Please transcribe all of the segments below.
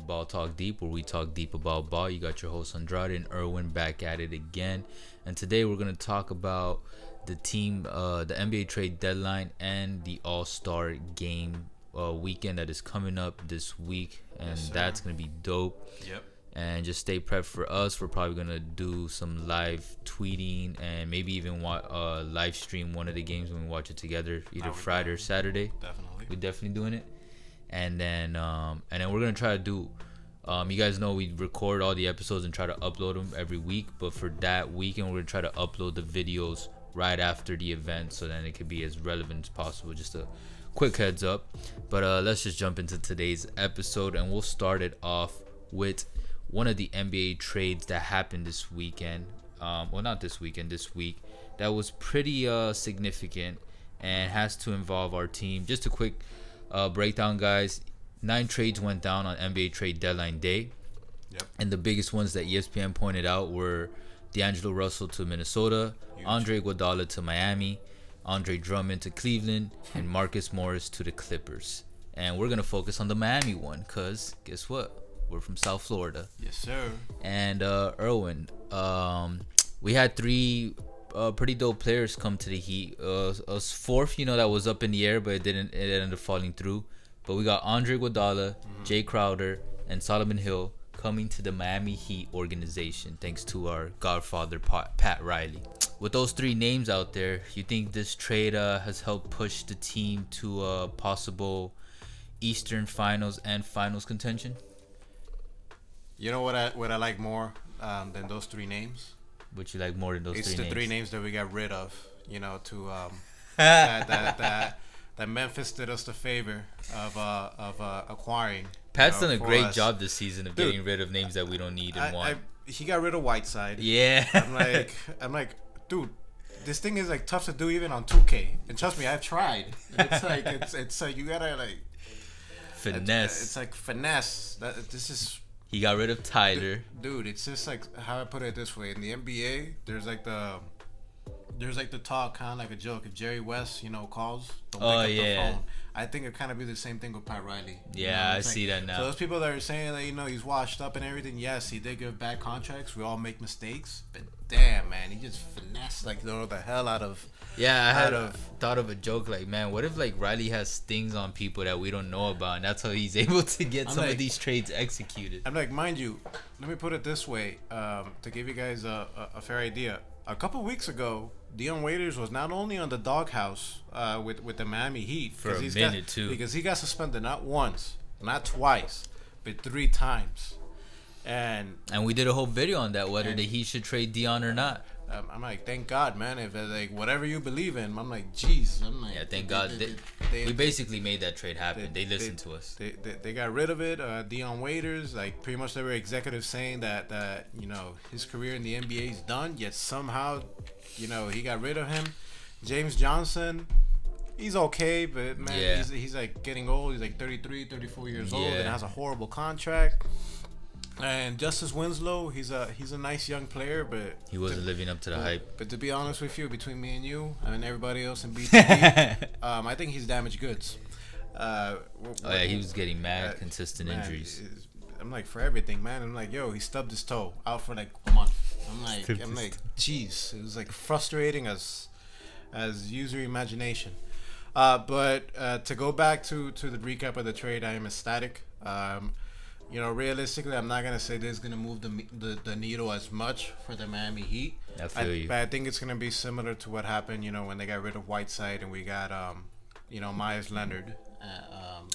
Ball Talk Deep, where we talk deep about ball. You got your hosts Andrade and Irwin back at it again, and today we're gonna talk about the NBA trade deadline, and the All-Star game weekend that is coming up this week, and that's gonna be dope. Yep. And just stay prepped for us. We're probably gonna do some live tweeting and maybe even live stream one of the games when we watch it together, either Friday or Saturday. Definitely. We're definitely doing it. And then we're gonna try to do. You guys know we record all the episodes and try to upload them every week. But for that weekend, we're gonna try to upload the videos right after the event, so then it could be as relevant as possible. Just a quick heads up. But let's just jump into today's episode, and we'll start it off with one of the NBA trades that happened this weekend. Not this weekend, this week. That was pretty significant and has to involve our team. Just a quick breakdown, guys. 9 trades went down on NBA trade deadline day. Yep. And the biggest ones that ESPN pointed out were D'Angelo Russell to Minnesota, Huge. Andre Iguodala to Miami, Andre Drummond to Cleveland, and Marcus Morris to the Clippers. And we're going to focus on the Miami one because guess what? We're from South Florida. Yes, sir. And Irwin, we had 3 pretty dope players come to the Heat. A fourth, that was up in the air, but it ended up falling through. But we got Andre Iguodala, Jae Crowder, and Solomon Hill coming to the Miami Heat organization, thanks to our godfather, Pat Riley. With those 3 names out there, you think this trade has helped push the team to a possible Eastern Finals and Finals contention? You know what I like more than those 3 names? What you like more than those 3 names? It's the 3 names that we got rid of. To that Memphis did us the favor of acquiring. Pat's done a great job this season of getting rid of names that we don't need and want. He got rid of Whiteside. Yeah. I'm like, dude, this thing is like tough to do even on 2K. And trust me, I've tried. It's like it's like you gotta like finesse. It's like finesse. This is. He got rid of Tyler. Dude, it's just like how I put it this way. In the NBA, there's like the talk, kind of like a joke. If Jerry West, calls, don't pick up the phone. I think it kind of be the same thing with Pat Riley. Yeah, I see that now. So those people that are saying that he's washed up and everything, yes, he did give bad contracts. We all make mistakes, but damn, man, he just finessed the hell out of. Yeah, I had thought of a joke like, man, what if like Riley has stings on people that we don't know about, and that's how he's able to get some of these trades executed. I'm like, mind you, let me put it this way, to give you guys a fair idea. A couple weeks ago, Dion Waiters was not only on the doghouse with the Miami Heat for a minute too, because he got suspended not once, not twice, but 3 times, and we did a whole video on that, whether the Heat should trade Dion or not. I'm like, thank God, man. If like whatever you believe in, I'm like, jeez. I'm like, yeah, thank God. We basically made that trade happen. They listened to us. They got rid of it. Dion Waiters, like pretty much every executive saying that his career in the NBA is done. Yet somehow, he got rid of him. James Johnson, he's okay, but man, he's like getting old. He's like 33, 34 years old, and has a horrible contract. And Justice Winslow, he's a nice young player, but he wasn't living up to the hype. But to be honest with you, between me and you and everybody else in BTB, I think he's damaged goods. He was getting consistent injuries. I'm like, for everything, man. I'm like, yo, he stubbed his toe out for like a month. I'm like, jeez, it was like frustrating as use your imagination. But to go back to the recap of the trade, I am ecstatic. Realistically, I'm not gonna say this is gonna move the needle as much for the Miami Heat. I feel you. But I think it's gonna be similar to what happened, when they got rid of Whiteside and we got Myers Leonard.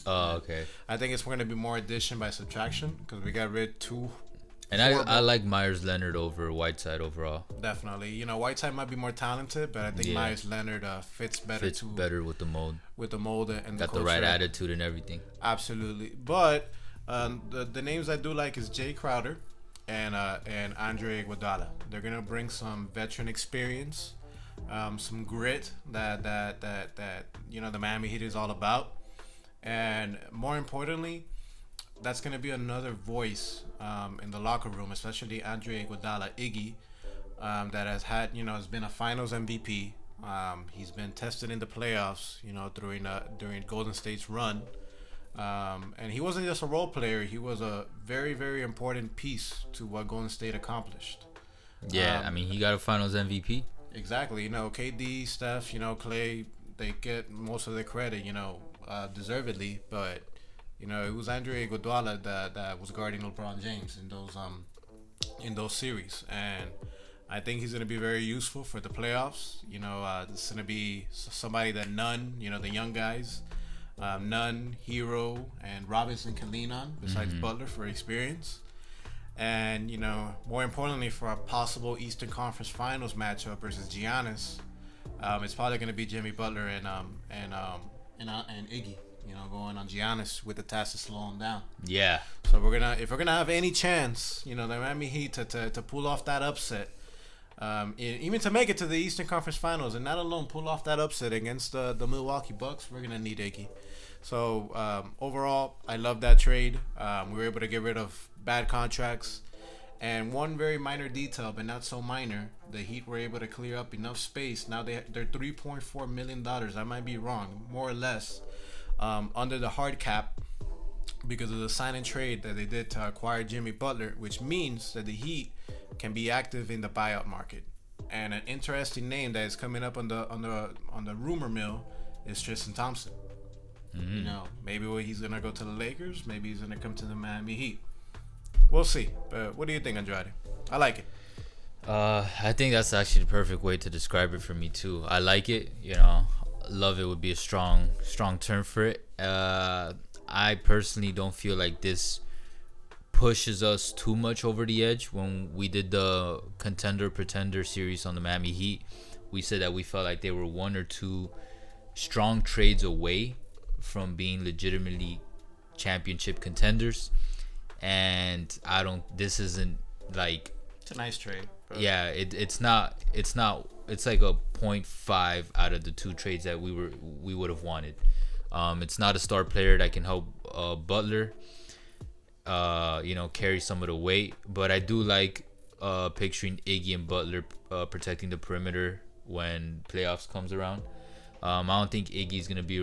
Okay. I think it's gonna be more addition by subtraction because we got rid of 2. And I like Myers Leonard over Whiteside overall. Definitely, Whiteside might be more talented, but I think Myers Leonard fits better with the mold. With the mold and got the right attitude and everything. Absolutely, but. The names I do like is Jae Crowder and Andre Iguodala. They're gonna bring some veteran experience, some grit that the Miami Heat is all about, and more importantly, that's gonna be another voice in the locker room, especially Andre Iguodala, Iggy, that has been a Finals MVP. He's been tested in the playoffs, during Golden State's run. And he wasn't just a role player; he was a very, very important piece to what Golden State accomplished. Yeah, I mean, he got a Finals MVP. Exactly. KD, Steph, Clay, they get most of the credit, deservedly. But it was Andre Iguodala that was guarding LeBron James in those series, and I think he's going to be very useful for the playoffs. It's going to be somebody that Nunn, the young guys, Nunn, Hero, and Robinson can lean on besides Butler for experience. And more importantly, for a possible Eastern Conference Finals matchup versus Giannis, it's probably going to be Jimmy Butler and Iggy. Going on Giannis with the task to slow him down. Yeah. So if we're gonna have any chance, the Miami Heat to pull off that upset, even to make it to the Eastern Conference Finals, and not alone pull off that upset against the Milwaukee Bucks, we're gonna need Iggy. So overall, I love that trade. We were able to get rid of bad contracts, and one very minor detail, but not so minor. The Heat were able to clear up enough space. Now they're $3.4 million. I might be wrong, more or less, under the hard cap because of the sign and trade that they did to acquire Jimmy Butler, which means that the Heat can be active in the buyout market. And an interesting name that is coming up on the rumor mill is Tristan Thompson. Maybe he's gonna go to the Lakers. Maybe he's gonna come to the Miami Heat. We'll see. But what do you think, Andrade? I like it. I think that's actually the perfect way to describe it for me too. I like it. Love it would be a strong term for it. I personally don't feel like this pushes us too much over the edge. When we did the contender pretender series on the Miami Heat, we said that we felt like they were one or two strong trades away from being legitimately championship contenders. And this isn't like, it's a nice trade. Yeah, it's not. It's like a 0.5 out of the two trades that we would have wanted. It's not a star player that can help Butler carry some of the weight, but I do like picturing Iggy and Butler protecting the perimeter when playoffs comes around. I don't think Iggy's gonna be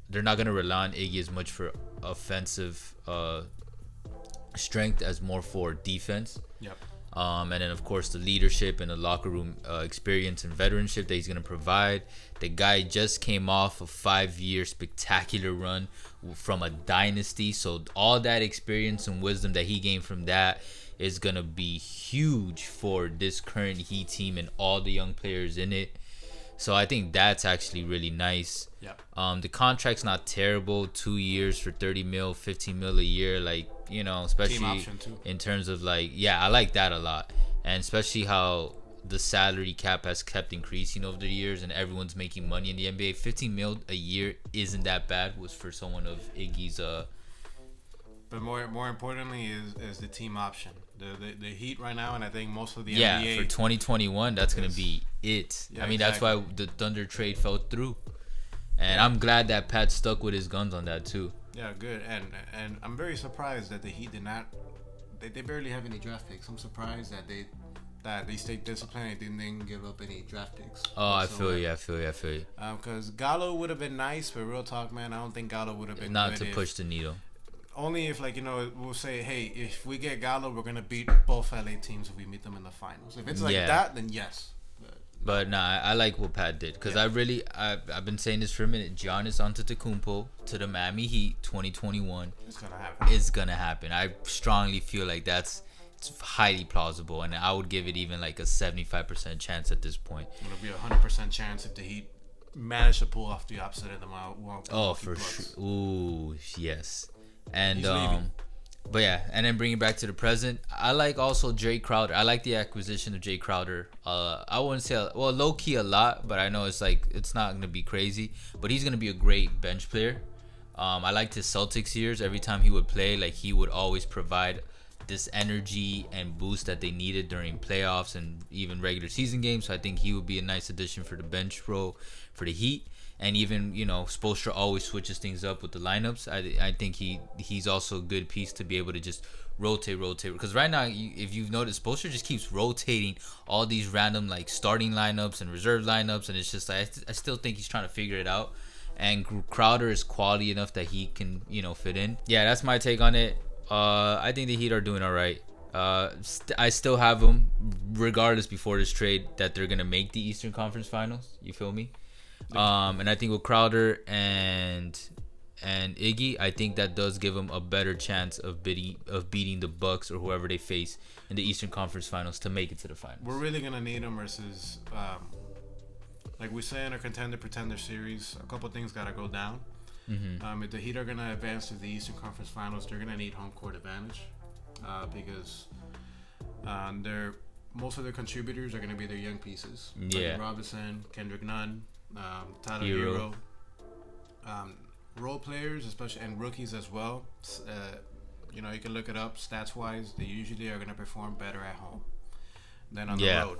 they're not gonna rely on Iggy as much for offensive strength as more for defense. Yep. And then of course the leadership and the locker room experience and veteranship that he's gonna provide. The guy just came off a 5-year spectacular run from a dynasty, so all that experience and wisdom that he gained from that is gonna be huge for this current Heat team and all the young players in it. So I think that's actually really nice. Yep. The contract's not terrible. 2 years for 30 mil, 15 mil a year. Like, especially in terms of like, yeah, I like that a lot. And especially how the salary cap has kept increasing over the years and everyone's making money in the NBA. 15 mil a year isn't that bad, was for someone of Iggy's. But more importantly is the team option. The Heat right now, and I think most of the yeah, NBA for 2021, that's going to be it. Yeah, I mean, exactly. That's why the Thunder trade fell through. And I'm glad that Pat stuck with his guns on that too. Yeah, good. And I'm very surprised that the Heat did not. They barely have any draft picks. I'm surprised that they stayed disciplined and didn't give up any draft picks. Oh, I feel you. Because Gallo would have been nice, but real talk, man, I don't think Gallo would have been not good to push the needle. Only if, we'll say, hey, if we get Gallo, we're gonna beat both LA teams if we meet them in the finals. If it's like that, then yes. But nah, I like what Pat did because I've been saying this for a minute. Giannis Antetokounmpo to the Miami Heat 2021. It's gonna happen. I strongly feel like it's highly plausible, and I would give it even like a 75% chance at this point. It'll be a 100% chance if the Heat manage to pull off the opposite of the Milwaukee for Bucks. sure. Ooh, yes. And He's leaving. But yeah, and then bringing it back to the present, I like also Jae Crowder. I like the acquisition of Jae Crowder. I wouldn't say low key a lot, but I know it's not gonna be crazy. But he's gonna be a great bench player. I liked his Celtics years. Every time he would play, like he would always provide this energy and boost that they needed during playoffs and even regular season games. So I think he would be a nice addition for the bench role for the Heat. And even, Spoelstra always switches things up with the lineups. I think he's also a good piece to be able to just rotate. Because right now, if you've noticed, Spoelstra just keeps rotating all these random, starting lineups and reserve lineups. And it's just like, I still think he's trying to figure it out. and Crowder is quality enough that he can, fit in. Yeah, that's my take on it. I think the Heat are doing all right. I still have them, regardless before this trade, that they're gonna make the Eastern Conference Finals. You feel me? And I think with Crowder and Iggy, I think that does give them a better chance of beating the Bucks or whoever they face in the Eastern Conference Finals to make it to the finals. We're really gonna need them versus, like we say in our contender-pretender series, a couple things gotta go down. If the Heat are gonna advance to the Eastern Conference Finals, they're gonna need home court advantage, because most of their contributors are gonna be their young pieces. Yeah. Like Robinson, Kendrick Nunn, Tyler Hero. Role players, especially, and rookies as well. You can look it up stats wise. They usually are going to perform better at home than on the road.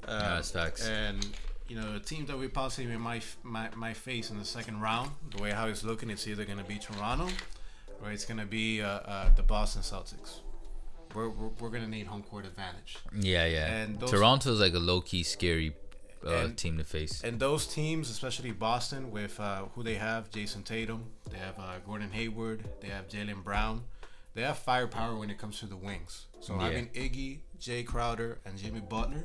That's facts. And the teams that we possibly might face in the second round, the way how it's looking, it's either going to be Toronto or it's going to be the Boston Celtics. We're going to need home court advantage. Yeah. And Toronto's like a low key scary team to face. And those teams, especially Boston, with who they have, Jason Tatum, they have Gordon Hayward, they have Jaylen Brown. They have firepower when it comes to the wings. So having Iggy, Jae Crowder, and Jimmy Butler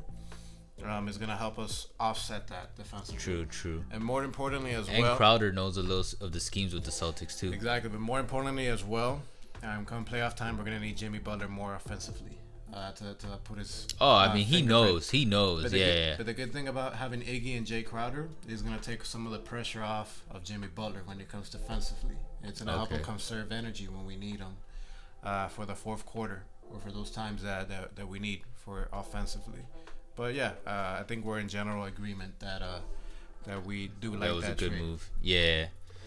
is going to help us offset that defensively. True. And more importantly as well... And Crowder knows a little of the schemes with the Celtics too. Exactly, but more importantly as well, come playoff time, we're going to need Jimmy Butler more offensively. To put his he knows. But the good thing about having Iggy and Jae Crowder is going to take some of the pressure off of Jimmy Butler when it comes defensively. It's going to help him conserve energy when we need him for the fourth quarter or for those times that we need for offensively. But yeah, I think we're in general agreement that we do like that. That was a good move. Yeah.